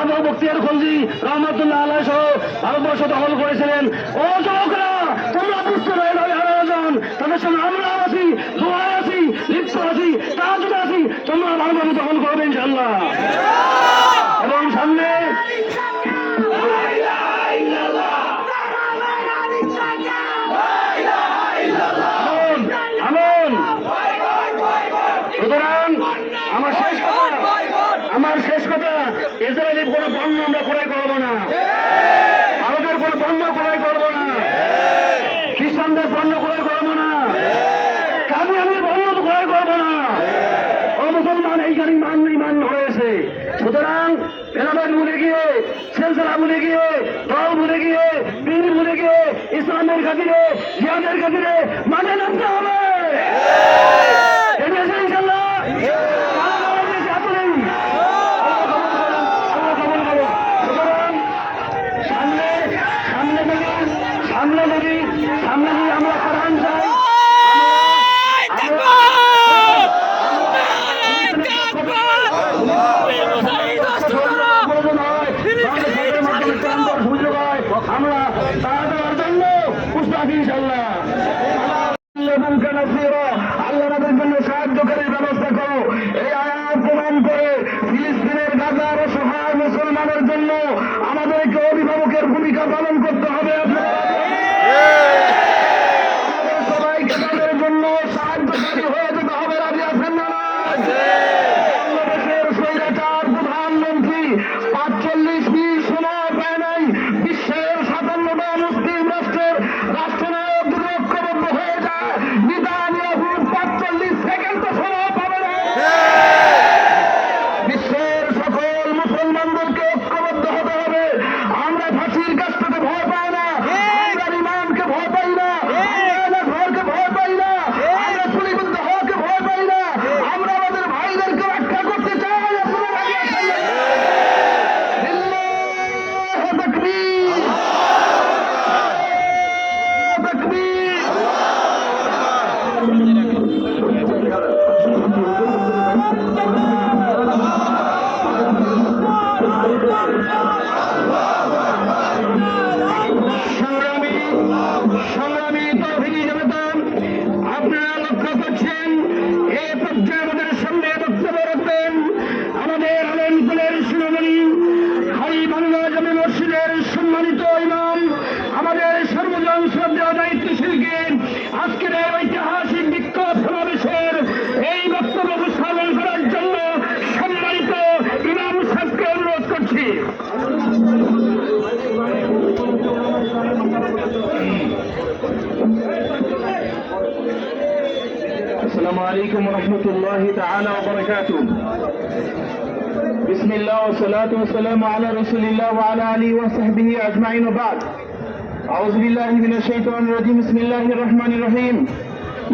আবু বক্তিয়ার খলজি রহমতুল্লাহ আলাইহি সহ ভারতবর্ষ দখল করেছিলেন। ও যুবকরা, তোমরা বুঝতে পারবে আয়োজন তাদের সঙ্গে আমরা আছি, দোয়া আছি, লিপ্ত আছি, তাহাজ্জুদ আছি। তোমরা ভালোভাবে দখল করবে ইনশাআল্লাহ। এবং সামনে সুতরাং আমার শেষ কথা, ইসরায়েলের কোনো পণ্য আমরা ক্রয় করবো না, ভারতের কোনো পণ্য ক্রয় করবো না, খ্রিস্টানদের পণ্য ক্রয় করবো না, কাদিয়ানির পণ্য ক্রয় করবো না। ও মুসলমান, এইখানে ইমান হয়েছে। সুতরাং এলাকায় ভুলে গিয়ে, সিলসিলা ভুলে গিয়ে, দল ভুলে গিয়ে, পীর ভুলে গিয়ে ইসলামের খাতিরে, জিহাদের খাতিরে মাঠে নামতে হবে। সামনে যদি আমরা কোরআন চাই, আমরা তা দেওয়ার জন্য উস্তাদ ইনশাআল্লাহ। আল্লাহ আমাদের জন্য সাহায্যকারীর ব্যবস্থা করো। এই আয়াত প্রমাণ করে ফিলিস্তিনের গাজার অসহায় মুসলমানের জন্য আমাদেরকে অভিভাবকের ভূমিকা পালন করতে হবে। সবাইকে তাদের জন্য সাহায্যকারী হয়ে যেতে হবে। রাজি আছেন না? বাংলাদেশের স্বৈরাচার প্রধানমন্ত্রী ৪৫ মিনিট সময় পায় নাই। বিশ্বের ৫৭টা মুসলিম রাষ্ট্রের রাষ্ট্রনায়ক যদি ঐক্যবদ্ধ হয়ে যায়, নেতানিয়াহু ৪৫ সেকেন্ড সময় পাবে না। বিশ্বের সকল মুসলমানদেরকে ঐক্যবদ্ধ হতে হবে। আমরা ফাঁসির কাজটাকে ভয় পাই না, আমরা ইমানকে ভয় পাই না, আমরা ঘরকে ভয় পাই না, আমরা চুলিবদ্ধ হওয়াকে ভয় পাই না। আমরা আমাদের ভাইদেরকে রক্ষা করতে চাই। সংগ্রামী তৌহিদি জনতা, আপনারা লক্ষ্য করছেন এই পর্যায়ে আমাদের সামনে বক্তব্য রাখবেন আমাদের আলেমকুলের শিরোমণি হাইবাংলা জামে মসজিদের সম্মানিত ইমাম, আমাদের সর্বজন শ্রদ্ধা দায়িত্বশীলকে আজকের এই ঐতিহাসিক বিক্ষোভ সমাবেশের এই বক্তব্য উপস্থাপন করার জন্য সম্মানিত ইমাম সাহেবকে অনুরোধ করছি। السلام عليكم ورحمة الله تعالى وبركاته. بسم الله والصلاة والسلام على رسول الله وعلى آله وصحبه أجمعين وبعد. أعوذ بالله من الشيطان الرجيم. بسم الله الرحمن الرحيم.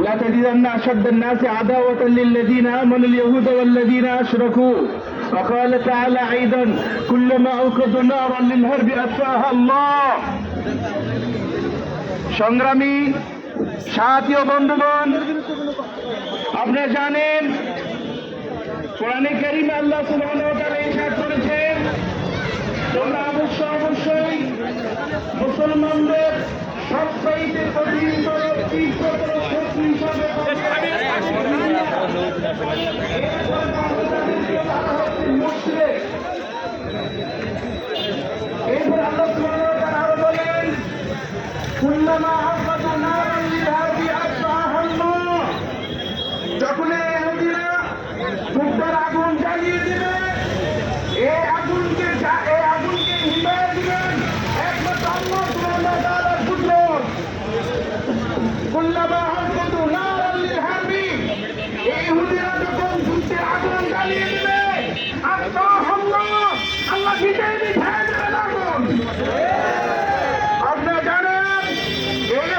لا تجدن أشد الناس عداوة للذين آمنوا اليهود والذين أشركوا. وقال تعالى أيضا كلما أوقدوا نارا للحرب أطفاها الله. সংগ্রামী সাথী ও বন্ধুগণ, আপনারা জানেন কোরআনে কারীমে আল্লাহ সুবহানাহু ওয়া তাআলা ইরশাদ করেছেন, তোমরা অবশ্যই মুসলমানদের সবচাইতে কঠিনতর তীব্রতর শত্রু হিসাবে এরপর আল্লাহ সুবহানাহু ওয়া তাআলা আরো বলেন, কুল্লামা আওকাদু নারান লিলহারবি আতফাহা আল্লাহ। যখন ইহুদিরা যুদ্ধের আগুন জ্বালিয়ে দিবে, এই আগুনকে নিভিয়ে দিবেন একমাত্র আল্লাহ সুবহানাহু ওয়া তাআলার কুদরত। কুল্লামা আওকাদু নারান লিলহারবি, এই ইহুদিরা যখন যুদ্ধের আগুন জ্বালিয়ে দিবে, আতফাহা আল্লাহ, আল্লাহ নিজেই নিভিয়ে দেবেন আগুন। আপনারা জানেন এই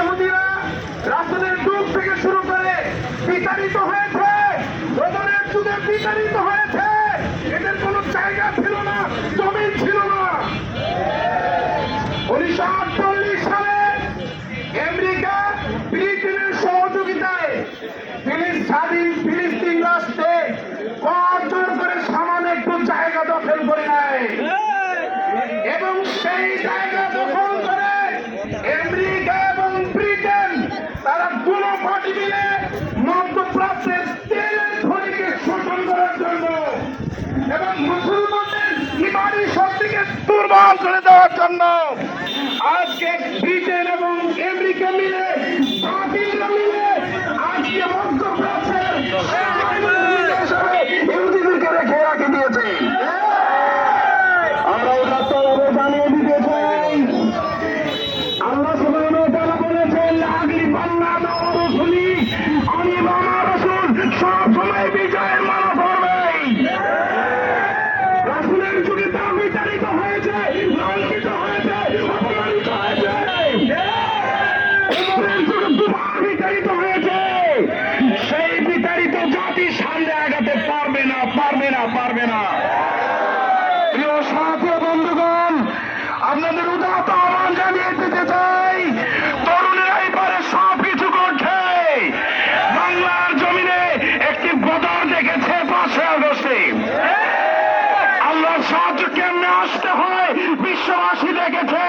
মুসলমানদের ইমানি শক্তিকে দুর্বল করে দেওয়ার জন্য আজকে ব্রিটেন এবং আমেরিকা মিলে বাতিলরা মিলে আজকে মধ্যপ্রাচ্যের ইহুদিদেরকে রেখে রাখে দিয়েছে। আমরা এটা তবে জানিয়ে দিতে চাই, আল্লাহ সুবহানাহু ওয়া তাআলা বলেছেন আগলি পাল্লা না রসুলি, আমি বাবা রসুল সব সময় বিজয়ের মালা ধরবেই। রাসূলের যুগে তা বিতাড়িত হয়েছে, লাঞ্ছিত হয়েছে, অপমানিত হয়েছে। উমরের যুগে দুবার বিতাড়িত হয়েছে। সেই বিতাড়িত জাতি সামনে আগাতে পারবে না, পারবে না, পারবে না। প্রিয় সাথী ও বন্ধুগণ, আপনাদের উদাত্ত আহ্বান জানিয়ে দিতে চাই, তরুণেরাই পারে সব কিছু করছে। বাংলার জমিনে একটি বদর দেখেছে 5ই আগস্টে। আল্লাহর সাহায্য কেমনে আসতে হয় বিশ্ববাসী দেখেছে।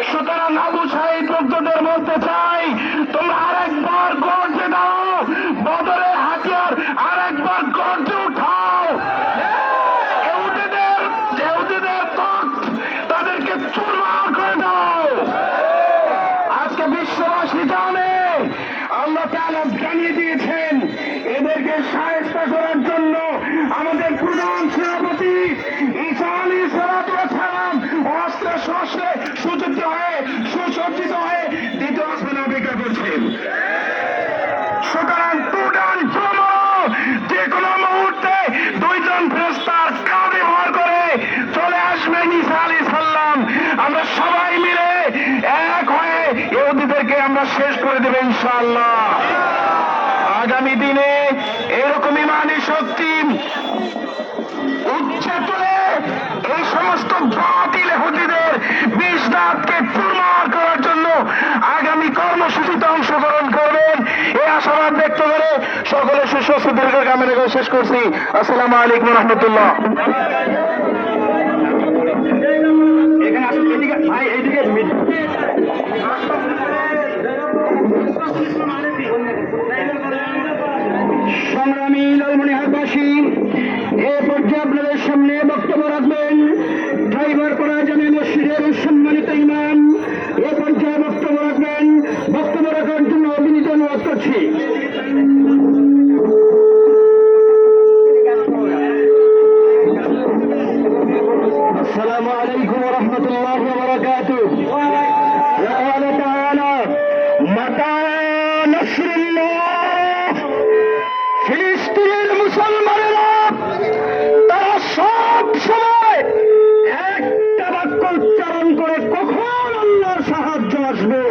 সুতরাং আবু সাঈদ মুগ্ধদের বলতে চাই, তোমরা আরেকবার গর্জে দাও, বদরের হাতিয়ার আরেকবার গর্জে উঠাও। ইহুদিদের তখ্ত তাদেরকে চুরমার করে দাও। আজকে বিশ্ববাসী জানে, আল্লাহ তাআলা জানিয়ে দিয়েছেন, এদেরকে শায়েস্ত করার জন্য আমাদের প্রধান সেনাপতি ঈসা আলাইহিস সালাম অস্ত্রে শস্ত্রে সুসজ্জিত হয়ে দ্বিতীয় আসমানে অপেক্ষা করছেন। সুতরাং প্রধান যে কোনো মুহূর্তে 2 জন ফেরেশতার কাঁধে ভর করে চলে আসবেন ঈসা আলাইহিস সালাম। আমরা সবাই মিলে এক হয়ে ইহুদিদেরকে আমরা শেষ করে দেব ইনশাআল্লাহ। আগামী দিনে এরকম ইমানি শক্তি উচ্চে তুলে এই সমস্ত বাতিল ইহুদিদের বিষ দাঁতকে চুরমার করার জন্য আগামী কর্মসূচিতে অংশগ্রহণ করবেন, এই আশাবাদ ব্যক্ত করে সকলে সুস্বাস্থ্য দীর্ঘ কামনা করে শেষ করছি। আসসালামু আলাইকুম ওয়া রাহমাতুল্লাহ। সংগ্রামী লালমনিরহাটবাসী, এ পর্যায়ে আপনাদের সামনে বক্তব্য রাখবেন ড্রাইভার করা জামে মসজিদের সম্মানিত ইমাম। এ পর্যায়ে বক্তব্য রাখবেন, বক্তব্য রাখার জন্য বিনীত অনুরোধ করছি। আসসালামু আলাইকুম ওয়া রাহমাতুল্লাহি ওয়া বারাকাতুহু। وقال تعالى متى نصر الله। ফিলিস্তিনের মুসলমানেরা তারা সব সময় একটা বাক্য উচ্চারণ করে, কখন আল্লাহর সাহায্য আসবে।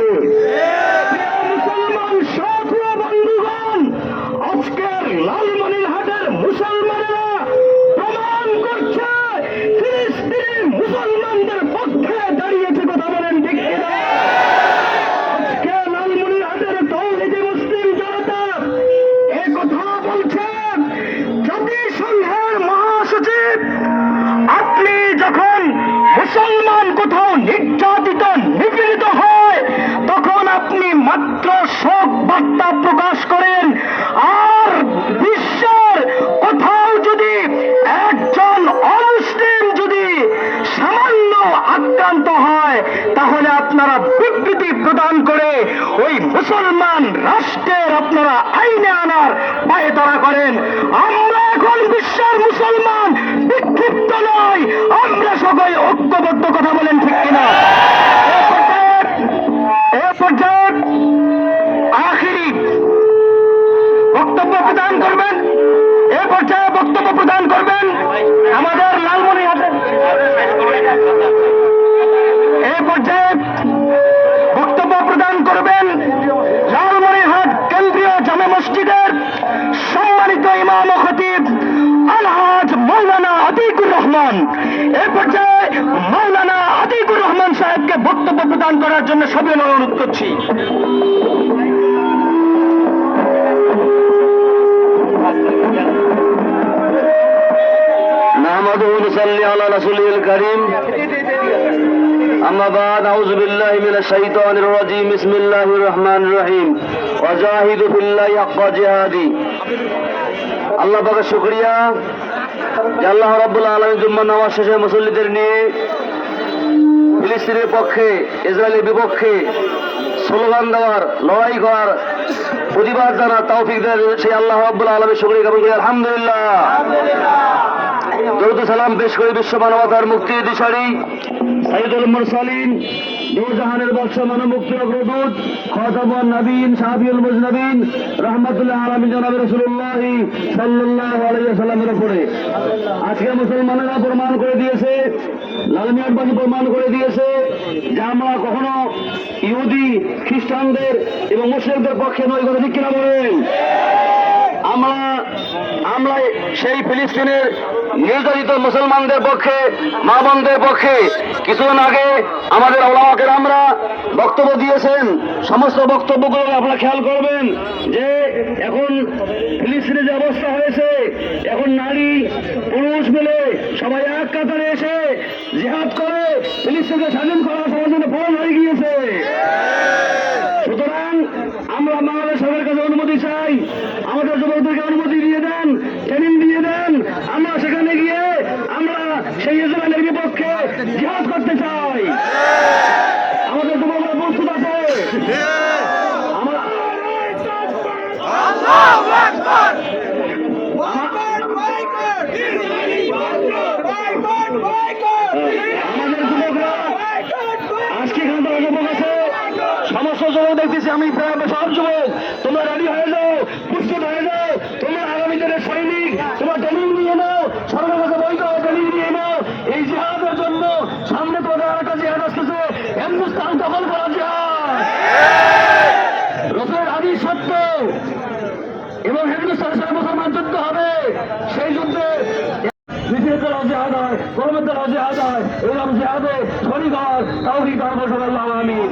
মুসলমান সাথী ও বন্ধুগণ, আজকের লালমনিরহাটের মুসলমানেরা প্রমাণ করছে ফিলিস্তিনি মুসলমানদের পক্ষে দাঁড়িয়েছে। কথা বলেন ঠিক কিনা? আজকে লালমনিরহাটের তৌহিদি মুসলিম জনতা এ কথা বলছেন, জাতিসংঘের মহাসচিব, আপনি যখন মুসলমান কোথাও নির্যাতিত নিপীড়িত হয় তখন আপনি মাত্র শোক বার্তা প্রকাশ করেন, আর বিশ্বের কোথাও যদি একজন অমুসলিম যদি সামান্য আক্রান্ত হয় তাহলে আপনারা বিবৃতি প্রদান করে ওই মুসলমান রাষ্ট্রের আপনারা আইনে আনার পায়তারা করেন। আমরা এখন বিশ্বের মুসলমান বিক্ষিপ্ত নয়, আমরা সবাই ঐক্যবদ্ধ। কথা বলেন ঠিক কিনা? এ পর্যায়ে আখিরি বক্তব্য প্রদান করবেন, এ পর্যায়ে বক্তব্য প্রদান করবেন আমাদের লালমনিরহাটের, এ পর্যায়ে বক্তব্য প্রদান করবেন লালমনিরহাট কেন্দ্রীয় জামে মসজিদের সম্মানিত ইমাম ও খতিব আলহাজ মাওলানা আতিকুর রহমান। এ পর্যায়ে মাওলানা আতিকুর রহমান সাহেবকে বক্তব্য প্রদান করার জন্য সবাই অনুরোধ করছি। নাহমাদুহু ওয়া নুসাল্লি আলা রাসূলিল কারীম। আম্মা বা'দ, আউযু বিল্লাহি মিনাশ শাইতানির রাজীম। বিসমিল্লাহির রহমানির রহিম। ওয়াজাহিদু ফিল্লাহি হাক্কা জিহাদি। আল্লাহ পাকের শুকরিয়া, যে আল্লাহ রাব্বুল আলামিন জুম্মার নামাজ শেষে মুসল্লিদের নিয়ে ফিলিস্তিনের পক্ষে ইসরায়েলের বিপক্ষে স্লোগান দেওয়ার, লড়াই করার, প্রতিবাদ জানার তৌফিক দেন সেই আল্লাহ রাব্বুল আলামিনের শুকরিয়া জ্ঞাপন করি আলহামদুলিল্লাহ। দরুদ সালাম পেশ করে বিশ্ব মানবতার মুক্তির দিশারি সাইয়্যিদুল মুরসালিন, দোজাহানের বাদশা মানব মুক্তির অগ্রদূত, খাতামুন নবীন, শাফিউল মুজনবিন, রাহমাতুল্লাহ আলামিন জনাব রাসূলুল্লাহ সাল্লাল্লাহু আলাইহি ওয়াসাল্লামের উপরে আজকে মুসলমানেরা প্রমাণ করে দিয়েছে, লালমিয়ারবাসী প্রমাণ করে দিয়েছে যে আমরা কখনো ইহুদি খ্রিস্টানদের এবং মুসলিমদের পক্ষে নয়। কথা ঠিক কিনা বলেন? আমরা সেই ফিলিস্তিনের নির্যাতিত মুসলমানদের পক্ষে, মা বোনদের পক্ষে কিছুদিন আগে আমাদের ওলামাকের আমরা বক্তব্য দিয়েছেন। সমস্ত বক্তব্যগুলো আপনারা খেয়াল করবেন যে এখন ফিলিস্তিনে যে অবস্থা হয়েছে, এখন নারী পুরুষ মিলে সবাই এক কাতারে এসে জিহাদ করে ফিলিস্তিনকে স্বাধীন করা সবার জন্য ফরজ হয়ে গিয়েছে। সুতরাং আমরা বাংলাদেশ সরকারের কাছে অনুমতি চাই, আমাদের যুবকদেরকে অনুমতি দিয়ে দেন, ট্রেনিং দিয়ে দেন, আমরা সেখানে গিয়ে আমরা সেই ইসরায়েলের বিপক্ষে জিহাদ করতে চাই। আমাদের যুবকরা প্রস্তুত আছে। আমাদের যুবকরা আজকে এখানে তারা যুবক আছে, সমস্ত যুবক দেখতেছি আমি প্রায় সব যুবক, তোমরা রেডি হয়ে যাও, প্রস্তুত হয়ে যাও, তোমরা আগামী দিনের সৈনিক, তোমরা ট্রেনিং নিয়ে নাও, সরকারের কাছে বৈধ ট্রেনিং নিয়ে নাও এই জিহাদের জন্য। সামনে তো একটা জিহাদ আসতেছে, হিন্দুস্তান দখল করা জিহাদ, রসুলের হাদিস সত্য এবং হিন্দুস্তানের সাথে মুসলমান যুদ্ধ হবে। সেই যুদ্ধে মিছিলের দ্বারা জিহাদ হয়, কলমের দ্বারা জিহাদ হয়, এরকম জিহাদে শরীক হওয়ার তৌফিক দান করুন আল্লাহ আমিন।